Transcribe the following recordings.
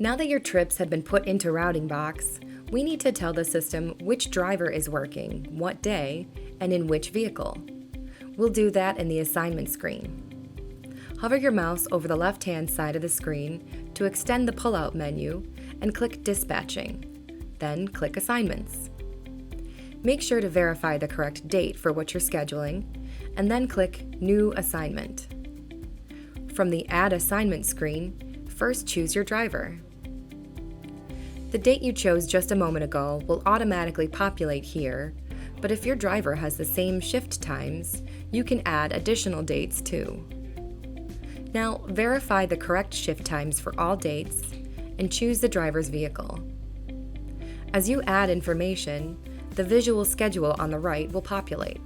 Now that your trips have been put into RoutingBox, we need to tell the system which driver is working, what day, and in which vehicle. We'll do that in the assignment screen. Hover your mouse over the left-hand side of the screen to extend the pull-out menu and click Dispatching. Then click Assignments. Make sure to verify the correct date for what you're scheduling, and then click New Assignment. From the Add Assignment screen, first choose your driver. The date you chose just a moment ago will automatically populate here, but if your driver has the same shift times, you can add additional dates too. Now, verify the correct shift times for all dates and choose the driver's vehicle. As you add information, the visual schedule on the right will populate.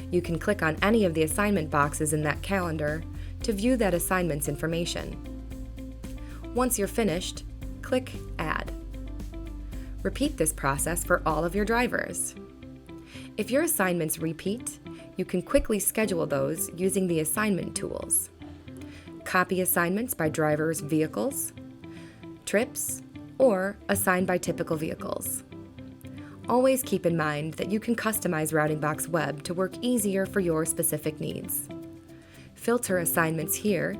You can click on any of the assignment boxes in that calendar to view that assignment's information. Once you're finished, click Add. Repeat this process for all of your drivers. If your assignments repeat, you can quickly schedule those using the assignment tools. Copy assignments by drivers' vehicles, trips, or assign by typical vehicles. Always keep in mind that you can customize RoutingBox Web to work easier for your specific needs. Filter assignments here,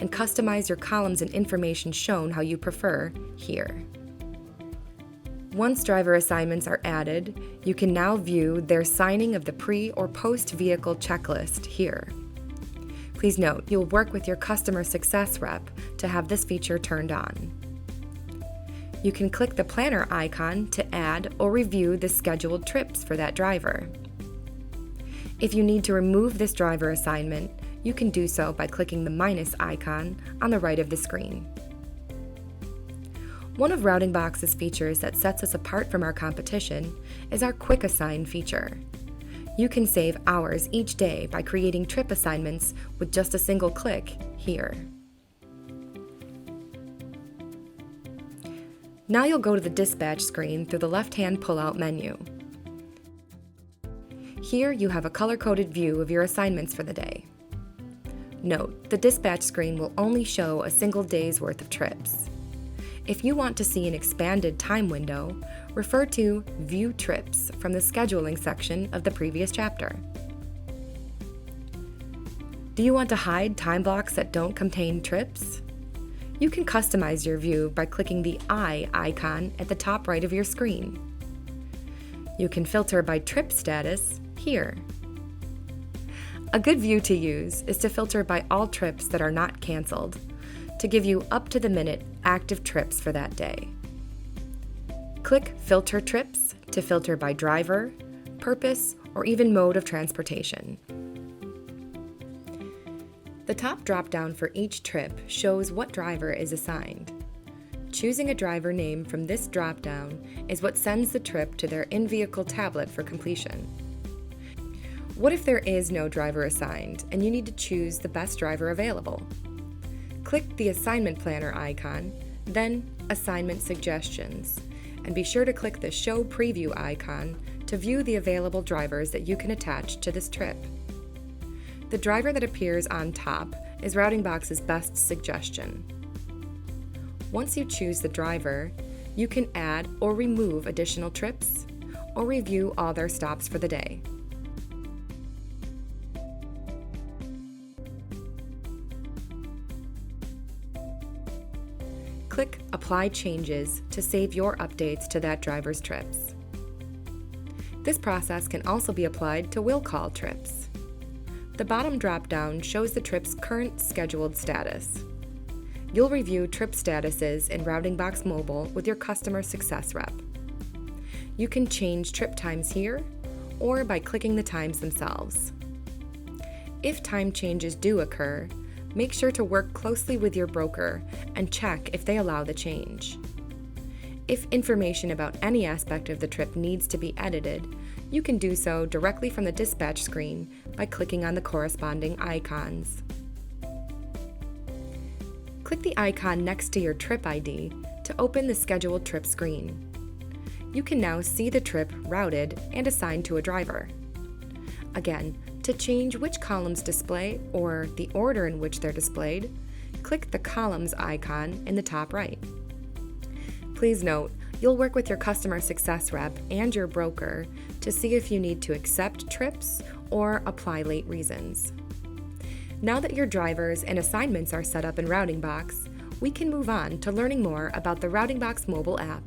and customize your columns and information shown how you prefer here. Once driver assignments are added, you can now view their signing of the pre- or post-vehicle checklist here. Please note, you'll work with your customer success rep to have this feature turned on. You can click the planner icon to add or review the scheduled trips for that driver. If you need to remove this driver assignment, you can do so by clicking the minus icon on the right of the screen. One of RoutingBox's features that sets us apart from our competition is our Quick Assign feature. You can save hours each day by creating trip assignments with just a single click here. Now you'll go to the dispatch screen through the left-hand pull-out menu. Here you have a color-coded view of your assignments for the day. Note, the dispatch screen will only show a single day's worth of trips. If you want to see an expanded time window, refer to View Trips from the Scheduling section of the previous chapter. Do you want to hide time blocks that don't contain trips? You can customize your view by clicking the eye icon at the top right of your screen. You can filter by trip status here. A good view to use is to filter by all trips that are not canceled, to give you up-to-the-minute active trips for that day. Click Filter Trips to filter by driver, purpose, or even mode of transportation. The top drop-down for each trip shows what driver is assigned. Choosing a driver name from this drop-down is what sends the trip to their in-vehicle tablet for completion. What if there is no driver assigned and you need to choose the best driver available? Click the Assignment Planner icon, then Assignment Suggestions, and be sure to click the Show Preview icon to view the available drivers that you can attach to this trip. The driver that appears on top is RoutingBox's best suggestion. Once you choose the driver, you can add or remove additional trips, or review all their stops for the day. Click Apply Changes to save your updates to that driver's trips. This process can also be applied to will call trips. The bottom drop-down shows the trip's current scheduled status. You'll review trip statuses in RoutingBox Mobile with your customer success rep. You can change trip times here or by clicking the times themselves. If time changes do occur, make sure to work closely with your broker and check if they allow the change. If information about any aspect of the trip needs to be edited, you can do so directly from the dispatch screen by clicking on the corresponding icons. Click the icon next to your trip ID to open the scheduled trip screen. You can now see the trip routed and assigned to a driver. Again, to change which columns display or the order in which they're displayed, click the columns icon in the top right. Please note, you'll work with your customer success rep and your broker to see if you need to accept trips or apply late reasons. Now that your drivers and assignments are set up in RoutingBox, we can move on to learning more about the RoutingBox mobile app.